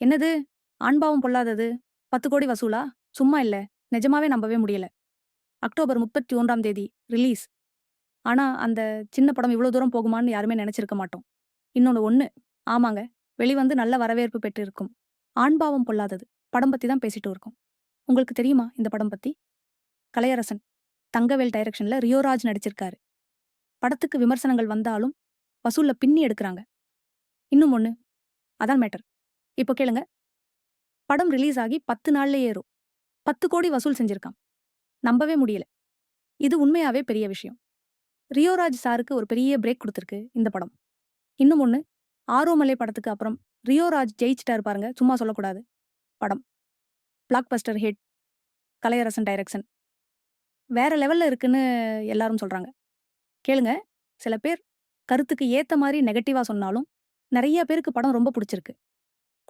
என்னது? ஆண்பாவம் பொல்லாதது 10 கோடி வசூலா? சும்மா இல்ல. நிஜமாவே நம்பவே முடியல. அக்டோபர் 31ஆம் தேதி ரிலீஸ். ஆனா, அந்த சின்ன படம் இவ்ளோ தூரம் போகுமான்னு யாருமே நெனச்சிருக்க மாட்டோம். இன்னொன்னு ஒண்ணு. ஆமாங்க. வெளிவந்து நல்ல வரவேற்பு பெற்றிருக்கும். ஆண்பாவம் பொல்லாதது. படம் பத்தி தான் பேசிட்டு இருக்கோம். உங்களுக்கு தெரியுமா இந்த படம் பத்தி? கலையரசன், தங்கவேல் டைரக்ஷன்ல ரியோராஜ் நடிச்சிருக்காரு. படத்துக்கு விமர்சனங்கள் வந்தாலும், வசூல்ல பின்னி எடுக்குறாங்க. இன்னும் ஒண்ணு. அதான் மேட்டர். இப்போ கேளுங்க. படம் ரிலீஸ் ஆகி 10 நாள்லயே 10 கோடி வசூல் செஞ்சிருக்காம். நம்பவே முடியல. இது உண்மையாவே பெரிய விஷயம். ரியோராஜ் சாருக்கு ஒரு பெரிய பிரேக் குடுத்திருக்கு இந்த படம். இன்னும் ஒண்ணு, ஆரோமலே படத்துக்கு அப்புறம் ரியோராஜ் ஜெயிச்சிட்டாரு பாருங்க, சும்மா சொல்லக்கூடாது. படம். Black Bastar hit. Kalaiyarasan direction. வேற லெவல்ல இருக்குன்னு எல்லாரும் சொல்றாங்க. கேளுங்க, சில பேர் கருத்துக்கு ஏத்த மாரி நெகட்டிவா சொன்னாலும், நெறைய பேருக்கு படம் ரொம்ப புடிச்சிருக்கு.